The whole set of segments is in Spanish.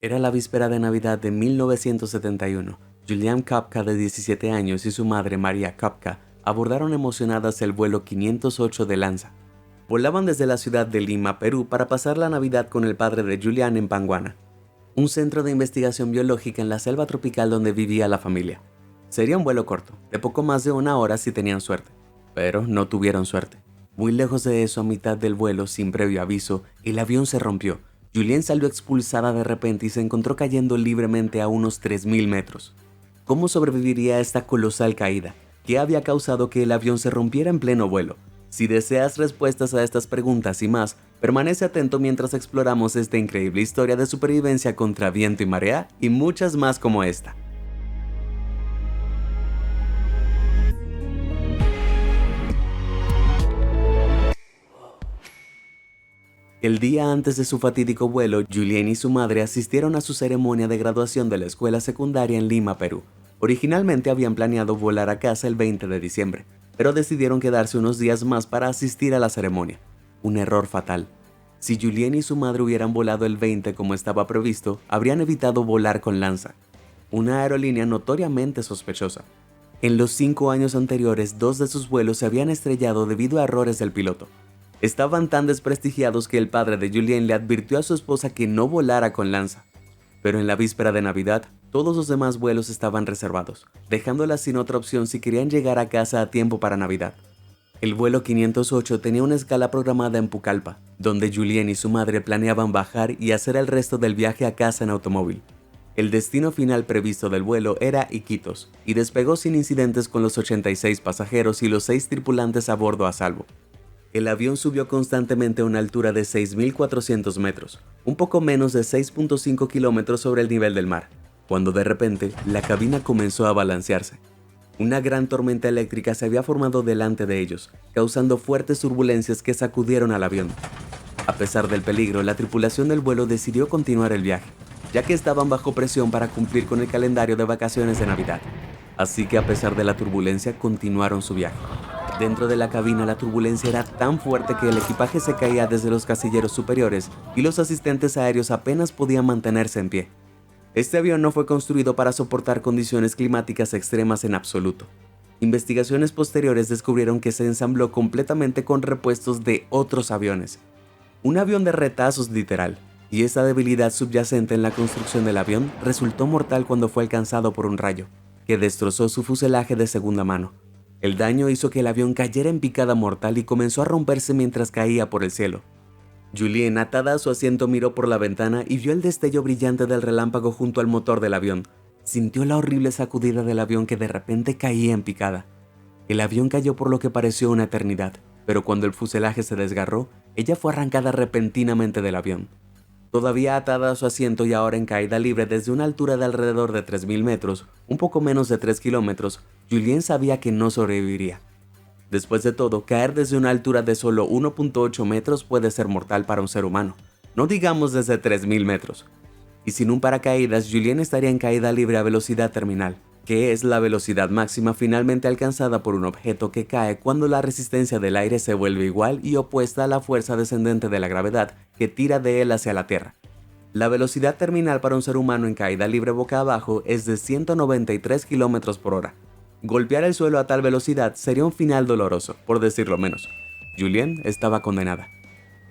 Era la víspera de Navidad de 1971. Julian Kapka, de 17 años, y su madre, María Kapka, abordaron emocionadas el vuelo 508 de Lanza. Volaban desde la ciudad de Lima, Perú, para pasar la Navidad con el padre de Julian en Panguana, un centro de investigación biológica en la selva tropical donde vivía la familia. Sería un vuelo corto, de poco más de una hora si tenían suerte, pero no tuvieron suerte. Muy lejos de eso, a mitad del vuelo, sin previo aviso, el avión se rompió. Julian salió expulsada de repente y se encontró cayendo libremente a unos 3000 metros. ¿Cómo sobreviviría a esta colosal caída? ¿Qué había causado que el avión se rompiera en pleno vuelo? Si deseas respuestas a estas preguntas y más, permanece atento mientras exploramos esta increíble historia de supervivencia contra viento y marea y muchas más como esta. El día antes de su fatídico vuelo, Julian y su madre asistieron a su ceremonia de graduación de la escuela secundaria en Lima, Perú. Originalmente habían planeado volar a casa el 20 de diciembre, pero decidieron quedarse unos días más para asistir a la ceremonia. Un error fatal. Si Julian y su madre hubieran volado el 20 como estaba previsto, habrían evitado volar con Lanza, una aerolínea notoriamente sospechosa. En los 5 años anteriores, 2 de sus vuelos se habían estrellado debido a errores del piloto. Estaban tan desprestigiados que el padre de Julian le advirtió a su esposa que no volara con Lanza. Pero en la víspera de Navidad, todos los demás vuelos estaban reservados, dejándolas sin otra opción si querían llegar a casa a tiempo para Navidad. El vuelo 508 tenía una escala programada en Pucallpa, donde Julian y su madre planeaban bajar y hacer el resto del viaje a casa en automóvil. El destino final previsto del vuelo era Iquitos, y despegó sin incidentes con los 86 pasajeros y los 6 tripulantes a bordo a salvo. El avión subió constantemente a una altura de 6.400 metros, un poco menos de 6.5 kilómetros sobre el nivel del mar, cuando de repente la cabina comenzó a balancearse. Una gran tormenta eléctrica se había formado delante de ellos, causando fuertes turbulencias que sacudieron al avión. A pesar del peligro, la tripulación del vuelo decidió continuar el viaje, ya que estaban bajo presión para cumplir con el calendario de vacaciones de Navidad. Así que a pesar de la turbulencia, continuaron su viaje. Dentro de la cabina la turbulencia era tan fuerte que el equipaje se caía desde los casilleros superiores y los asistentes aéreos apenas podían mantenerse en pie. Este avión no fue construido para soportar condiciones climáticas extremas en absoluto. Investigaciones posteriores descubrieron que se ensambló completamente con repuestos de otros aviones. Un avión de retazos literal, y esa debilidad subyacente en la construcción del avión resultó mortal cuando fue alcanzado por un rayo, que destrozó su fuselaje de segunda mano. El daño hizo que el avión cayera en picada mortal y comenzó a romperse mientras caía por el cielo. Julian, atada a su asiento, miró por la ventana y vio el destello brillante del relámpago junto al motor del avión. Sintió la horrible sacudida del avión que de repente caía en picada. El avión cayó por lo que pareció una eternidad, pero cuando el fuselaje se desgarró, ella fue arrancada repentinamente del avión. Todavía atada a su asiento y ahora en caída libre desde una altura de alrededor de 3000 metros, un poco menos de 3 kilómetros, Julian sabía que no sobreviviría. Después de todo, caer desde una altura de solo 1.8 metros puede ser mortal para un ser humano, no digamos desde 3000 metros. Y sin un paracaídas, Julian estaría en caída libre a velocidad terminal, que es la velocidad máxima finalmente alcanzada por un objeto que cae cuando la resistencia del aire se vuelve igual y opuesta a la fuerza descendente de la gravedad que tira de él hacia la Tierra. La velocidad terminal para un ser humano en caída libre boca abajo es de 193 km por hora. Golpear el suelo a tal velocidad sería un final doloroso, por decirlo menos. Julian estaba condenada.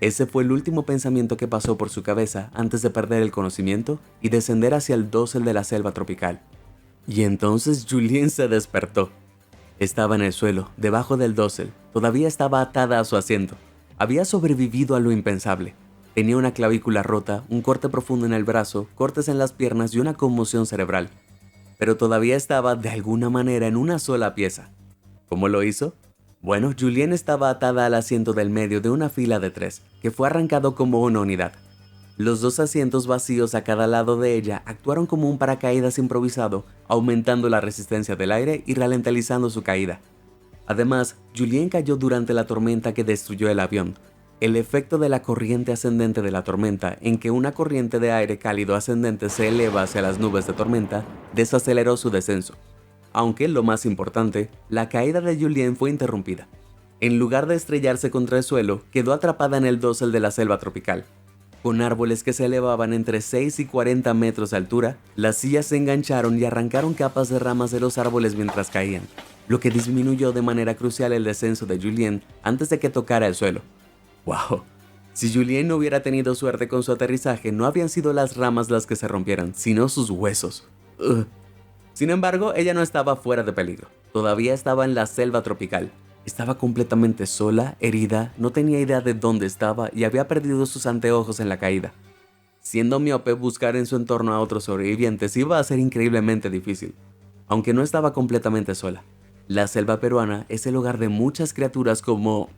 Ese fue el último pensamiento que pasó por su cabeza antes de perder el conocimiento y descender hacia el dosel de la selva tropical. Y entonces Julian se despertó. Estaba en el suelo, debajo del dosel. Todavía estaba atada a su asiento. Había sobrevivido a lo impensable. Tenía una clavícula rota, un corte profundo en el brazo, cortes en las piernas y una conmoción cerebral. Pero todavía estaba, de alguna manera, en una sola pieza. ¿Cómo lo hizo? Bueno, Julian estaba atada al asiento del medio de una fila de 3, que fue arrancado como una unidad. Los 2 asientos vacíos a cada lado de ella actuaron como un paracaídas improvisado, aumentando la resistencia del aire y ralentizando su caída. Además, Julian cayó durante la tormenta que destruyó el avión. El efecto de la corriente ascendente de la tormenta, en que una corriente de aire cálido ascendente se eleva hacia las nubes de tormenta, desaceleró su descenso. Aunque, lo más importante, la caída de Julian fue interrumpida. En lugar de estrellarse contra el suelo, quedó atrapada en el dosel de la selva tropical. Con árboles que se elevaban entre 6 y 40 metros de altura, las sillas se engancharon y arrancaron capas de ramas de los árboles mientras caían, lo que disminuyó de manera crucial el descenso de Julien antes de que tocara el suelo. ¡Wow! Si Julien no hubiera tenido suerte con su aterrizaje, no habrían sido las ramas las que se rompieran, sino sus huesos. ¡Ugh! Sin embargo, ella no estaba fuera de peligro. Todavía estaba en la selva tropical. Estaba completamente sola, herida, no tenía idea de dónde estaba y había perdido sus anteojos en la caída. Siendo miope, buscar en su entorno a otros sobrevivientes iba a ser increíblemente difícil, aunque no estaba completamente sola. La selva peruana es el hogar de muchas criaturas como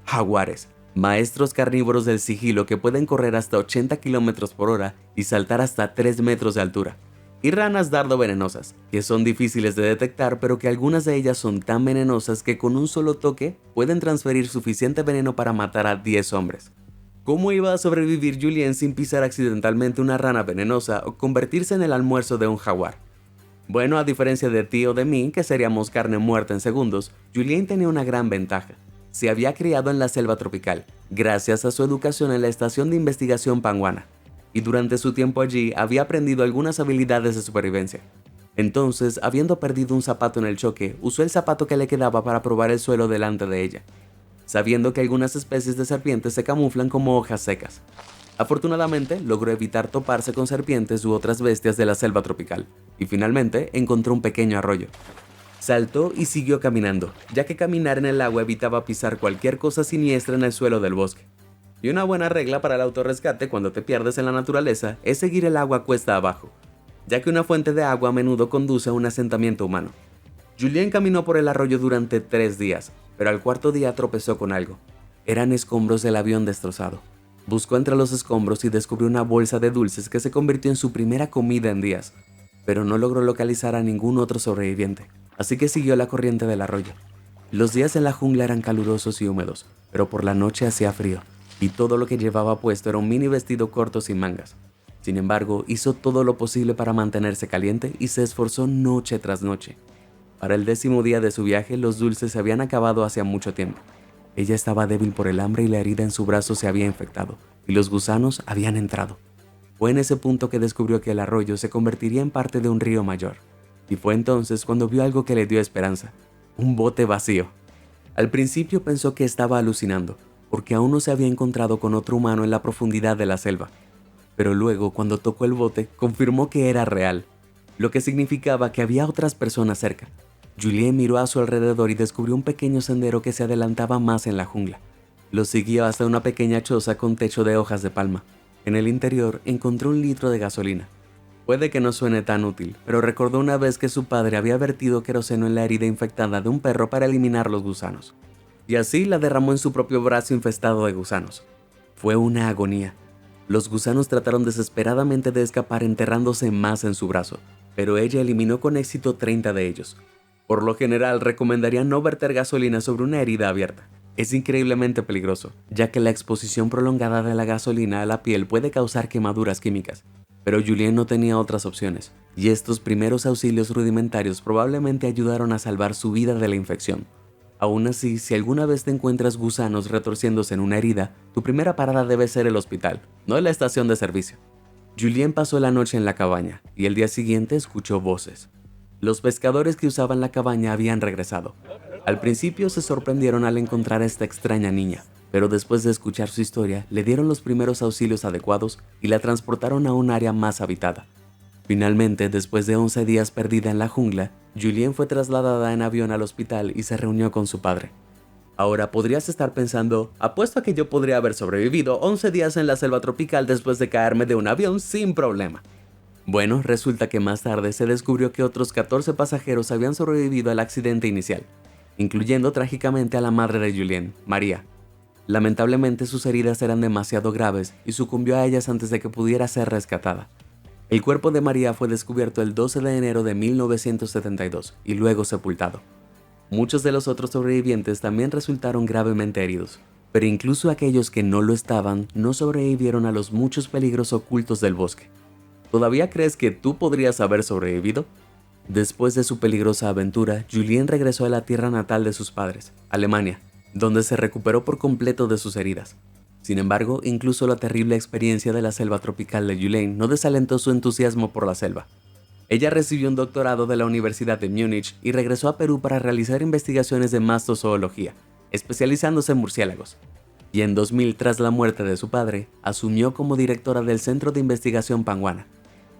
jaguares, maestros carnívoros del sigilo que pueden correr hasta 80 km por hora y saltar hasta 3 metros de altura. Y ranas dardo venenosas, que son difíciles de detectar, pero que algunas de ellas son tan venenosas que con un solo toque pueden transferir suficiente veneno para matar a 10 hombres. ¿Cómo iba a sobrevivir Julien sin pisar accidentalmente una rana venenosa o convertirse en el almuerzo de un jaguar? Bueno, a diferencia de ti o de mí, que seríamos carne muerta en segundos, Julien tenía una gran ventaja. Se había criado en la selva tropical, gracias a su educación en la Estación de Investigación Panguana, y durante su tiempo allí había aprendido algunas habilidades de supervivencia. Entonces, habiendo perdido un zapato en el choque, usó el zapato que le quedaba para probar el suelo delante de ella, sabiendo que algunas especies de serpientes se camuflan como hojas secas. Afortunadamente, logró evitar toparse con serpientes u otras bestias de la selva tropical, y finalmente encontró un pequeño arroyo. Saltó y siguió caminando, ya que caminar en el agua evitaba pisar cualquier cosa siniestra en el suelo del bosque. Y una buena regla para el autorrescate cuando te pierdes en la naturaleza es seguir el agua cuesta abajo, ya que una fuente de agua a menudo conduce a un asentamiento humano. Julien caminó por el arroyo durante 3 días, pero al cuarto día tropezó con algo. Eran escombros del avión destrozado. Buscó entre los escombros y descubrió una bolsa de dulces que se convirtió en su primera comida en días, pero no logró localizar a ningún otro sobreviviente, así que siguió la corriente del arroyo. Los días en la jungla eran calurosos y húmedos, pero por la noche hacía frío, y todo lo que llevaba puesto era un mini vestido corto sin mangas. Sin embargo, hizo todo lo posible para mantenerse caliente y se esforzó noche tras noche. Para el 10º día de su viaje, los dulces se habían acabado hacía mucho tiempo. Ella estaba débil por el hambre y la herida en su brazo se había infectado, y los gusanos habían entrado. Fue en ese punto que descubrió que el arroyo se convertiría en parte de un río mayor, y fue entonces cuando vio algo que le dio esperanza: un bote vacío. Al principio pensó que estaba alucinando, porque aún no se había encontrado con otro humano en la profundidad de la selva. Pero luego, cuando tocó el bote, confirmó que era real, lo que significaba que había otras personas cerca. Julien miró a su alrededor y descubrió un pequeño sendero que se adelantaba más en la jungla. Lo siguió hasta una pequeña choza con techo de hojas de palma. En el interior encontró un litro de gasolina. Puede que no suene tan útil, pero recordó una vez que su padre había vertido queroseno en la herida infectada de un perro para eliminar los gusanos. Y así la derramó en su propio brazo infestado de gusanos. Fue una agonía. Los gusanos trataron desesperadamente de escapar enterrándose más en su brazo, pero ella eliminó con éxito 30 de ellos. Por lo general, recomendaría no verter gasolina sobre una herida abierta. Es increíblemente peligroso, ya que la exposición prolongada de la gasolina a la piel puede causar quemaduras químicas. Pero Julien no tenía otras opciones, y estos primeros auxilios rudimentarios probablemente ayudaron a salvar su vida de la infección. Aún así, si alguna vez te encuentras gusanos retorciéndose en una herida, tu primera parada debe ser el hospital, no la estación de servicio. Julien pasó la noche en la cabaña, y el día siguiente escuchó voces. Los pescadores que usaban la cabaña habían regresado. Al principio se sorprendieron al encontrar a esta extraña niña, pero después de escuchar su historia, le dieron los primeros auxilios adecuados y la transportaron a un área más habitada. Finalmente, después de 11 días perdida en la jungla, Julien fue trasladada en avión al hospital y se reunió con su padre. Ahora podrías estar pensando, apuesto a que yo podría haber sobrevivido 11 días en la selva tropical después de caerme de un avión sin problema. Bueno, resulta que más tarde se descubrió que otros 14 pasajeros habían sobrevivido al accidente inicial, incluyendo trágicamente a la madre de Julien, María. Lamentablemente sus heridas eran demasiado graves y sucumbió a ellas antes de que pudiera ser rescatada. El cuerpo de María fue descubierto el 12 de enero de 1972 y luego sepultado. Muchos de los otros sobrevivientes también resultaron gravemente heridos, pero incluso aquellos que no lo estaban no sobrevivieron a los muchos peligros ocultos del bosque. ¿Todavía crees que tú podrías haber sobrevivido? Después de su peligrosa aventura, Julien regresó a la tierra natal de sus padres, Alemania, donde se recuperó por completo de sus heridas. Sin embargo, incluso la terrible experiencia de la selva tropical de Julien no desalentó su entusiasmo por la selva. Ella recibió un doctorado de la Universidad de Múnich y regresó a Perú para realizar investigaciones de mastozoología, especializándose en murciélagos. Y en 2000, tras la muerte de su padre, asumió como directora del Centro de Investigación Panguana.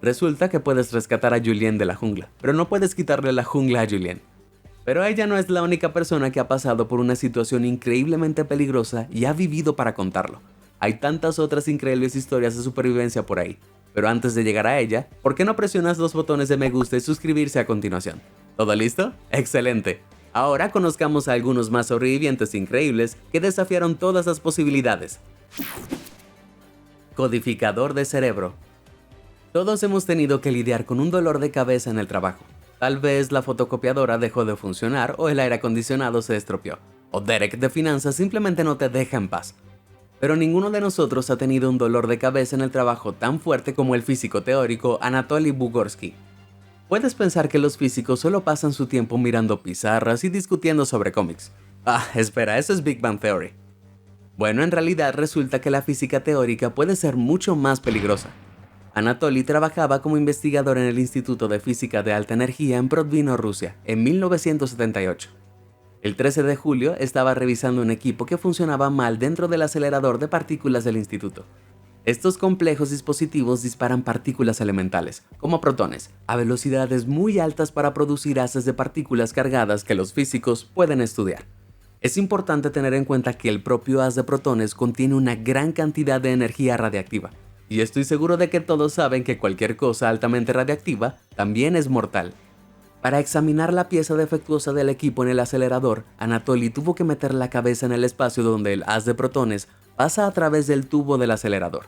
Resulta que puedes rescatar a Julien de la jungla, pero no puedes quitarle la jungla a Julien. Pero ella no es la única persona que ha pasado por una situación increíblemente peligrosa y ha vivido para contarlo. Hay tantas otras increíbles historias de supervivencia por ahí. Pero antes de llegar a ella, ¿por qué no presionas los botones de me gusta y suscribirse a continuación? ¿Todo listo? ¡Excelente! Ahora conozcamos a algunos más sobrevivientes increíbles que desafiaron todas las posibilidades. Codificador de cerebro. Todos hemos tenido que lidiar con un dolor de cabeza en el trabajo. Tal vez la fotocopiadora dejó de funcionar o el aire acondicionado se estropeó. O Derek de finanzas simplemente no te deja en paz. Pero ninguno de nosotros ha tenido un dolor de cabeza en el trabajo tan fuerte como el físico teórico Anatoly Bugorsky. Puedes pensar que los físicos solo pasan su tiempo mirando pizarras y discutiendo sobre cómics. Ah, espera, eso es Big Bang Theory. Bueno, en realidad resulta que la física teórica puede ser mucho más peligrosa. Anatoly trabajaba como investigador en el Instituto de Física de Alta Energía en Prodvino, Rusia, en 1978. El 13 de julio estaba revisando un equipo que funcionaba mal dentro del acelerador de partículas del instituto. Estos complejos dispositivos disparan partículas elementales, como protones, a velocidades muy altas para producir haces de partículas cargadas que los físicos pueden estudiar. Es importante tener en cuenta que el propio haz de protones contiene una gran cantidad de energía radiactiva, y estoy seguro de que todos saben que cualquier cosa altamente radiactiva también es mortal. Para examinar la pieza defectuosa del equipo en el acelerador, Anatoly tuvo que meter la cabeza en el espacio donde el haz de protones pasa a través del tubo del acelerador.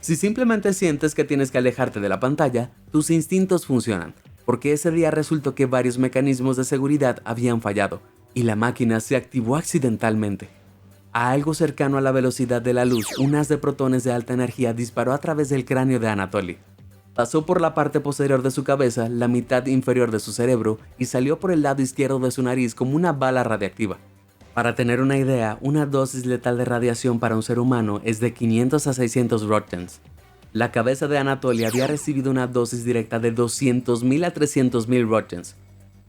Si simplemente sientes que tienes que alejarte de la pantalla, tus instintos funcionan, porque ese día resultó que varios mecanismos de seguridad habían fallado, y la máquina se activó accidentalmente. A algo cercano a la velocidad de la luz, un haz de protones de alta energía disparó a través del cráneo de Anatoly. Pasó por la parte posterior de su cabeza, la mitad inferior de su cerebro, y salió por el lado izquierdo de su nariz como una bala radiactiva. Para tener una idea, una dosis letal de radiación para un ser humano es de 500 a 600 röntgens. La cabeza de Anatoly había recibido una dosis directa de 200.000 a 300.000 röntgens.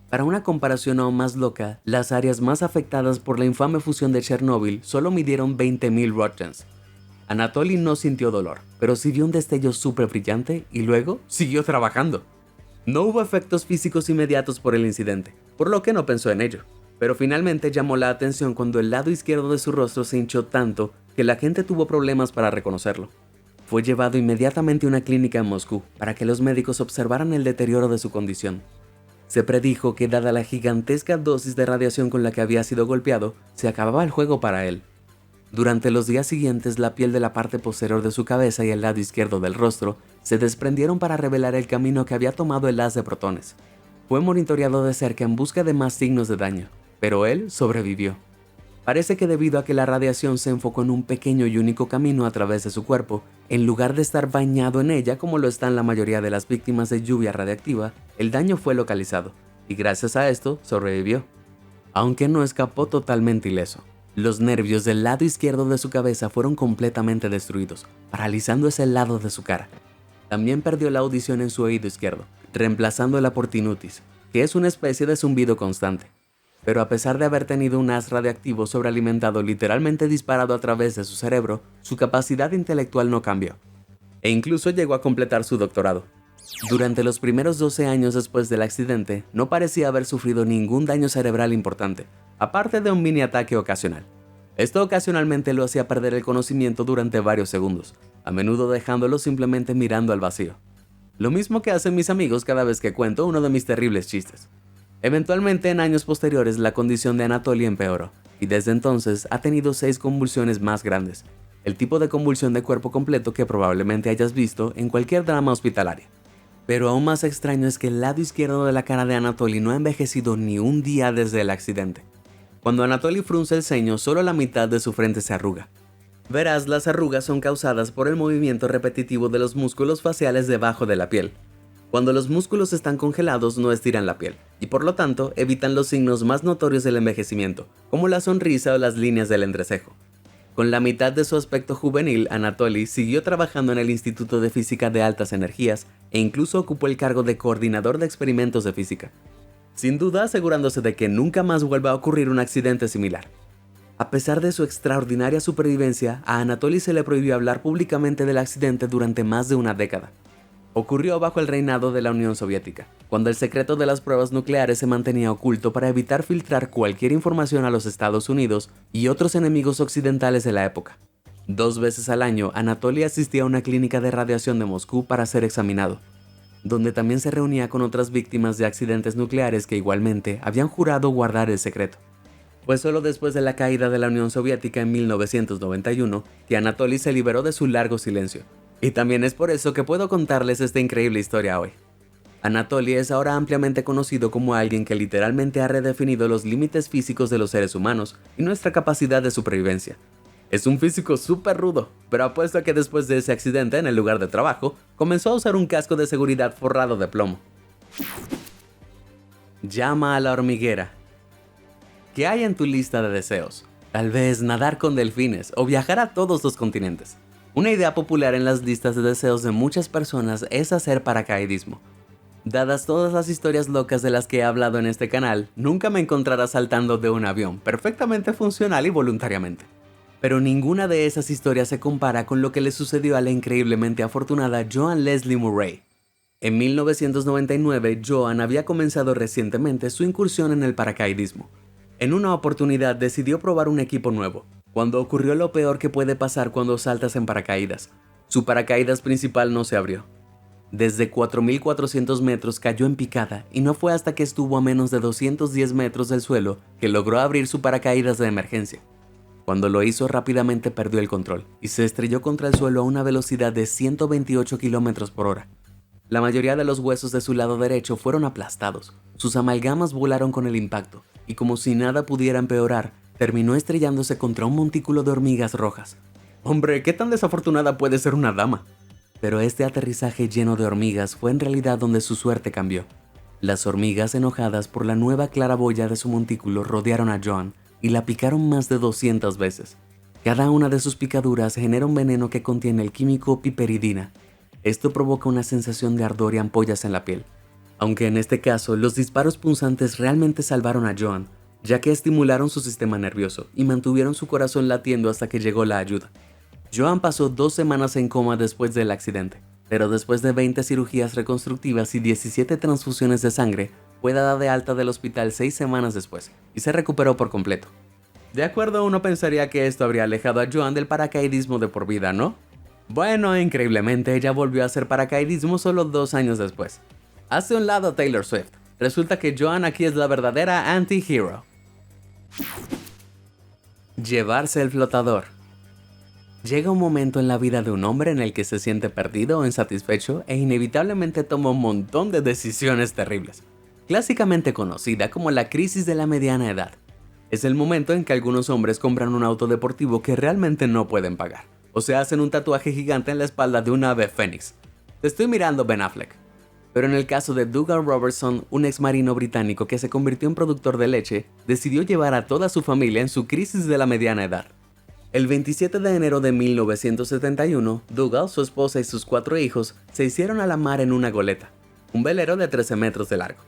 Para una comparación aún más loca, las áreas más afectadas por la infame fusión de Chernóbil solo midieron 20.000 röntgens. Anatoly no sintió dolor, pero sí vio un destello súper brillante y luego siguió trabajando. No hubo efectos físicos inmediatos por el incidente, por lo que no pensó en ello, pero finalmente llamó la atención cuando el lado izquierdo de su rostro se hinchó tanto que la gente tuvo problemas para reconocerlo. Fue llevado inmediatamente a una clínica en Moscú para que los médicos observaran el deterioro de su condición. Se predijo que, dada la gigantesca dosis de radiación con la que había sido golpeado, se acababa el juego para él. Durante los días siguientes, la piel de la parte posterior de su cabeza y el lado izquierdo del rostro se desprendieron para revelar el camino que había tomado el haz de protones. Fue monitoreado de cerca en busca de más signos de daño, pero él sobrevivió. Parece que debido a que la radiación se enfocó en un pequeño y único camino a través de su cuerpo, en lugar de estar bañado en ella como lo están la mayoría de las víctimas de lluvia radiactiva, el daño fue localizado, y gracias a esto sobrevivió. Aunque no escapó totalmente ileso. Los nervios del lado izquierdo de su cabeza fueron completamente destruidos, paralizando ese lado de su cara. También perdió la audición en su oído izquierdo, reemplazándola por tinnitus, que es una especie de zumbido constante. Pero a pesar de haber tenido un haz radiactivo sobrealimentado literalmente disparado a través de su cerebro, su capacidad intelectual no cambió. E incluso llegó a completar su doctorado. Durante los primeros 12 años después del accidente, no parecía haber sufrido ningún daño cerebral importante, aparte de un mini ataque ocasional. Esto ocasionalmente lo hacía perder el conocimiento durante varios segundos, a menudo dejándolo simplemente mirando al vacío. Lo mismo que hacen mis amigos cada vez que cuento uno de mis terribles chistes. Eventualmente, en años posteriores, la condición de Anatoly empeoró, y desde entonces ha tenido 6 convulsiones más grandes, el tipo de convulsión de cuerpo completo que probablemente hayas visto en cualquier drama hospitalario. Pero aún más extraño es que el lado izquierdo de la cara de Anatoly no ha envejecido ni un día desde el accidente. Cuando Anatoly frunce el ceño, solo la mitad de su frente se arruga. Verás, las arrugas son causadas por el movimiento repetitivo de los músculos faciales debajo de la piel. Cuando los músculos están congelados no estiran la piel, y por lo tanto evitan los signos más notorios del envejecimiento, como la sonrisa o las líneas del entrecejo. Con la mitad de su aspecto juvenil, Anatoly siguió trabajando en el Instituto de Física de Altas Energías e incluso ocupó el cargo de coordinador de experimentos de física, sin duda asegurándose de que nunca más vuelva a ocurrir un accidente similar. A pesar de su extraordinaria supervivencia, a Anatoly se le prohibió hablar públicamente del accidente durante más de una década. Ocurrió bajo el reinado de la Unión Soviética, cuando el secreto de las pruebas nucleares se mantenía oculto para evitar filtrar cualquier información a los Estados Unidos y otros enemigos occidentales de la época. 2 veces al año, Anatoly asistía a una clínica de radiación de Moscú para ser examinado, donde también se reunía con otras víctimas de accidentes nucleares que igualmente habían jurado guardar el secreto. Fue solo después de la caída de la Unión Soviética en 1991 que Anatoly se liberó de su largo silencio. Y también es por eso que puedo contarles esta increíble historia hoy. Anatoly es ahora ampliamente conocido como alguien que literalmente ha redefinido los límites físicos de los seres humanos y nuestra capacidad de supervivencia. Es un físico súper rudo, pero apuesto a que después de ese accidente en el lugar de trabajo, comenzó a usar un casco de seguridad forrado de plomo. Llama a la hormiguera. ¿Qué hay en tu lista de deseos? Tal vez nadar con delfines o viajar a todos los continentes. Una idea popular en las listas de deseos de muchas personas es hacer paracaidismo. Dadas todas las historias locas de las que he hablado en este canal, nunca me encontrarás saltando de un avión, perfectamente funcional y voluntariamente. Pero ninguna de esas historias se compara con lo que le sucedió a la increíblemente afortunada Joan Leslie Murray. En 1999, Joan había comenzado recientemente su incursión en el paracaidismo. En una oportunidad decidió probar un equipo nuevo, cuando ocurrió lo peor que puede pasar cuando saltas en paracaídas. Su paracaídas principal no se abrió. Desde 4.400 metros cayó en picada y no fue hasta que estuvo a menos de 210 metros del suelo que logró abrir su paracaídas de emergencia. Cuando lo hizo, rápidamente perdió el control y se estrelló contra el suelo a una velocidad de 128 km por hora. La mayoría de los huesos de su lado derecho fueron aplastados, sus amalgamas volaron con el impacto y, como si nada pudiera empeorar, terminó estrellándose contra un montículo de hormigas rojas. Hombre, ¿qué tan desafortunada puede ser una dama? Pero este aterrizaje lleno de hormigas fue en realidad donde su suerte cambió. Las hormigas, enojadas por la nueva claraboya de su montículo, rodearon a Joan y la picaron más de 200 veces. Cada una de sus picaduras genera un veneno que contiene el químico piperidina. Esto provoca una sensación de ardor y ampollas en la piel. Aunque en este caso, los disparos punzantes realmente salvaron a Joan, ya que estimularon su sistema nervioso y mantuvieron su corazón latiendo hasta que llegó la ayuda. Joan pasó 2 semanas en coma después del accidente, pero después de 20 cirugías reconstructivas y 17 transfusiones de sangre, fue dada de alta del hospital 6 semanas después y se recuperó por completo. De acuerdo, uno pensaría que esto habría alejado a Joan del paracaidismo de por vida, ¿no? Bueno, increíblemente ella volvió a hacer paracaidismo solo 2 años después. Hace un lado Taylor Swift. Resulta que Joan aquí es la verdadera anti-hero. Llevarse el flotador. Llega un momento en la vida de un hombre en el que se siente perdido o insatisfecho e inevitablemente toma un montón de decisiones terribles, clásicamente conocida como la crisis de la mediana edad. Es el momento en que algunos hombres compran un auto deportivo que realmente no pueden pagar, o se hacen un tatuaje gigante en la espalda de un ave fénix. Te estoy mirando, Ben Affleck. Pero en el caso de Dougal Robertson, un ex marino británico que se convirtió en productor de leche, decidió llevar a toda su familia en su crisis de la mediana edad. El 27 de enero de 1971, Dougal, su esposa y sus 4 hijos se hicieron a la mar en una goleta, un velero de 13 metros de largo.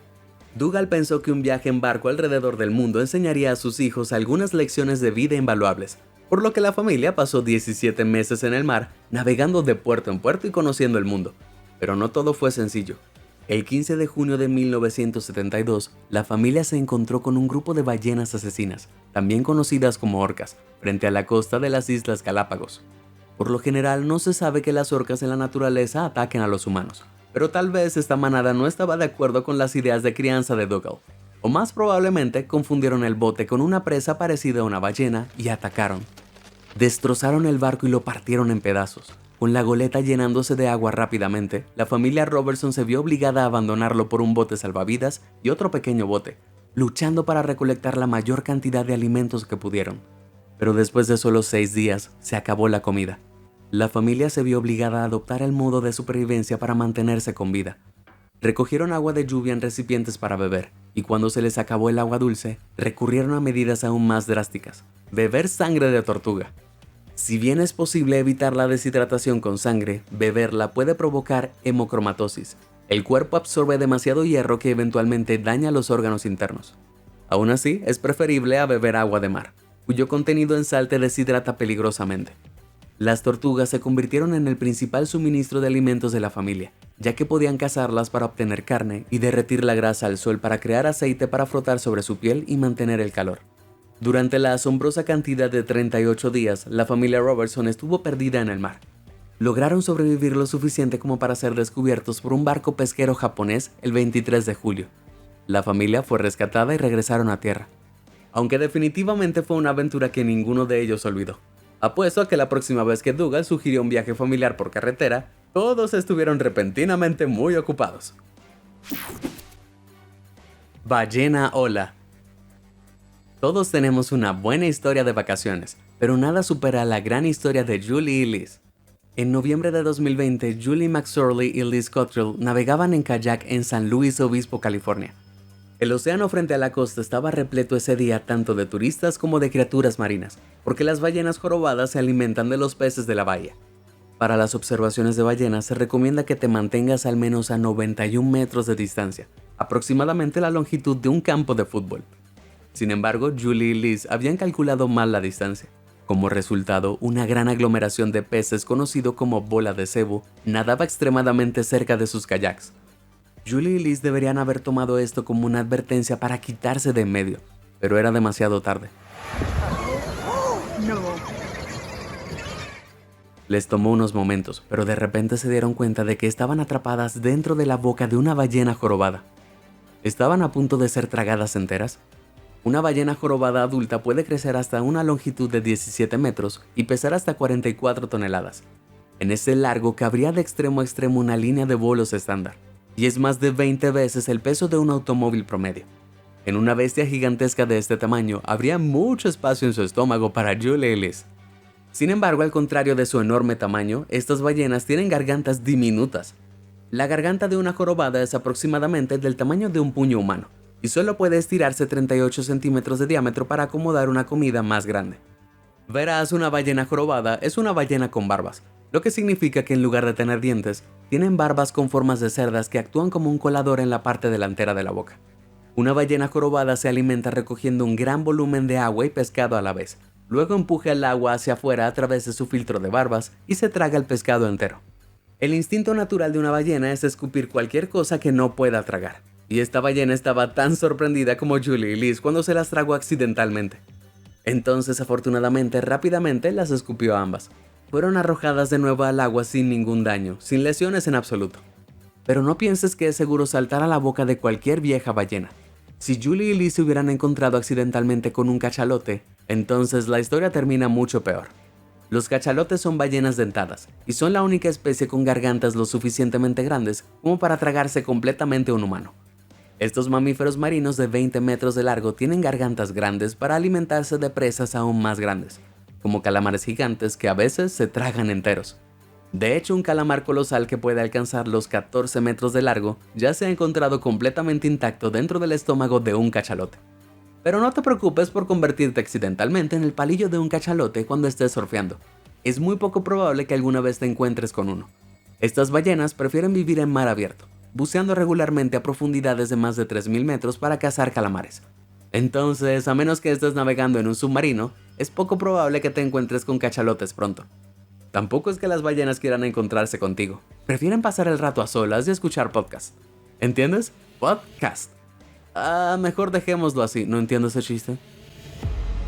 Dougal pensó que un viaje en barco alrededor del mundo enseñaría a sus hijos algunas lecciones de vida invaluables, por lo que la familia pasó 17 meses en el mar, navegando de puerto en puerto y conociendo el mundo. Pero no todo fue sencillo. El 15 de junio de 1972, la familia se encontró con un grupo de ballenas asesinas, también conocidas como orcas, frente a la costa de las Islas Galápagos. Por lo general, no se sabe que las orcas en la naturaleza ataquen a los humanos, pero tal vez esta manada no estaba de acuerdo con las ideas de crianza de Dougal, o más probablemente confundieron el bote con una presa parecida a una ballena y atacaron. Destrozaron el barco y lo partieron en pedazos. Con la goleta llenándose de agua rápidamente, la familia Robertson se vio obligada a abandonarlo por un bote salvavidas y otro pequeño bote, luchando para recolectar la mayor cantidad de alimentos que pudieron. Pero después de solo 6 días, se acabó la comida. La familia se vio obligada a adoptar el modo de supervivencia para mantenerse con vida. Recogieron agua de lluvia en recipientes para beber, y cuando se les acabó el agua dulce, recurrieron a medidas aún más drásticas: beber sangre de tortuga. Si bien es posible evitar la deshidratación con sangre, beberla puede provocar hemocromatosis. El cuerpo absorbe demasiado hierro que eventualmente daña los órganos internos. Aún así, es preferible a beber agua de mar, cuyo contenido en sal te deshidrata peligrosamente. Las tortugas se convirtieron en el principal suministro de alimentos de la familia, ya que podían cazarlas para obtener carne y derretir la grasa al sol para crear aceite para frotar sobre su piel y mantener el calor. Durante la asombrosa cantidad de 38 días, la familia Robertson estuvo perdida en el mar. Lograron sobrevivir lo suficiente como para ser descubiertos por un barco pesquero japonés el 23 de julio. La familia fue rescatada y regresaron a tierra. Aunque definitivamente fue una aventura que ninguno de ellos olvidó. Apuesto a que la próxima vez que Dougal sugirió un viaje familiar por carretera, todos estuvieron repentinamente muy ocupados. Ballena Ola. Todos tenemos una buena historia de vacaciones, pero nada supera la gran historia de Julie y Liz. En noviembre de 2020, Julie McSorley y Liz Cottrell navegaban en kayak en San Luis Obispo, California. El océano frente a la costa estaba repleto ese día tanto de turistas como de criaturas marinas, porque las ballenas jorobadas se alimentan de los peces de la bahía. Para las observaciones de ballenas se recomienda que te mantengas al menos a 91 metros de distancia, aproximadamente la longitud de un campo de fútbol. Sin embargo, Julie y Liz habían calculado mal la distancia. Como resultado, una gran aglomeración de peces conocido como bola de cebo nadaba extremadamente cerca de sus kayaks. Julie y Liz deberían haber tomado esto como una advertencia para quitarse de en medio, pero era demasiado tarde. No. Les tomó unos momentos, pero de repente se dieron cuenta de que estaban atrapadas dentro de la boca de una ballena jorobada. ¿Estaban a punto de ser tragadas enteras? Una ballena jorobada adulta puede crecer hasta una longitud de 17 metros y pesar hasta 44 toneladas. En ese largo cabría de extremo a extremo una línea de bolos estándar, y es más de 20 veces el peso de un automóvil promedio. En una bestia gigantesca de este tamaño, habría mucho espacio en su estómago para Julie y Liz. Sin embargo, al contrario de su enorme tamaño, estas ballenas tienen gargantas diminutas. La garganta de una jorobada es aproximadamente del tamaño de un puño humano, y solo puede estirarse 38 centímetros de diámetro para acomodar una comida más grande. Verás, una ballena jorobada es una ballena con barbas, lo que significa que en lugar de tener dientes, tienen barbas con formas de cerdas que actúan como un colador en la parte delantera de la boca. Una ballena jorobada se alimenta recogiendo un gran volumen de agua y pescado a la vez. Luego empuja el agua hacia afuera a través de su filtro de barbas y se traga el pescado entero. El instinto natural de una ballena es escupir cualquier cosa que no pueda tragar. Y esta ballena estaba tan sorprendida como Julie y Liz cuando se las tragó accidentalmente. Entonces, afortunadamente, rápidamente las escupió a ambas. Fueron arrojadas de nuevo al agua sin ningún daño, sin lesiones en absoluto. Pero no pienses que es seguro saltar a la boca de cualquier vieja ballena. Si Julie y Liz se hubieran encontrado accidentalmente con un cachalote, entonces la historia termina mucho peor. Los cachalotes son ballenas dentadas, y son la única especie con gargantas lo suficientemente grandes como para tragarse completamente a un humano. Estos mamíferos marinos de 20 metros de largo tienen gargantas grandes para alimentarse de presas aún más grandes, como calamares gigantes que a veces se tragan enteros. De hecho, un calamar colosal que puede alcanzar los 14 metros de largo ya se ha encontrado completamente intacto dentro del estómago de un cachalote. Pero no te preocupes por convertirte accidentalmente en el palillo de un cachalote cuando estés surfeando. Es muy poco probable que alguna vez te encuentres con uno. Estas ballenas prefieren vivir en mar abierto, buceando regularmente a profundidades de más de 3.000 metros para cazar calamares. Entonces, a menos que estés navegando en un submarino, es poco probable que te encuentres con cachalotes pronto. Tampoco es que las ballenas quieran encontrarse contigo. Prefieren pasar el rato a solas y escuchar podcast. ¿Entiendes? Podcast. Mejor dejémoslo así, ¿no entiendo ese chiste?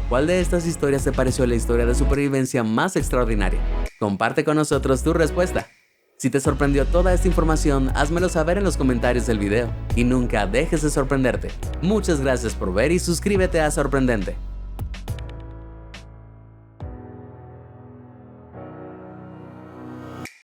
¿Cuál de estas historias te pareció la historia de supervivencia más extraordinaria? Comparte con nosotros tu respuesta. Si te sorprendió toda esta información, házmelo saber en los comentarios del video. Y nunca dejes de sorprenderte. Muchas gracias por ver y suscríbete a Sorprendente.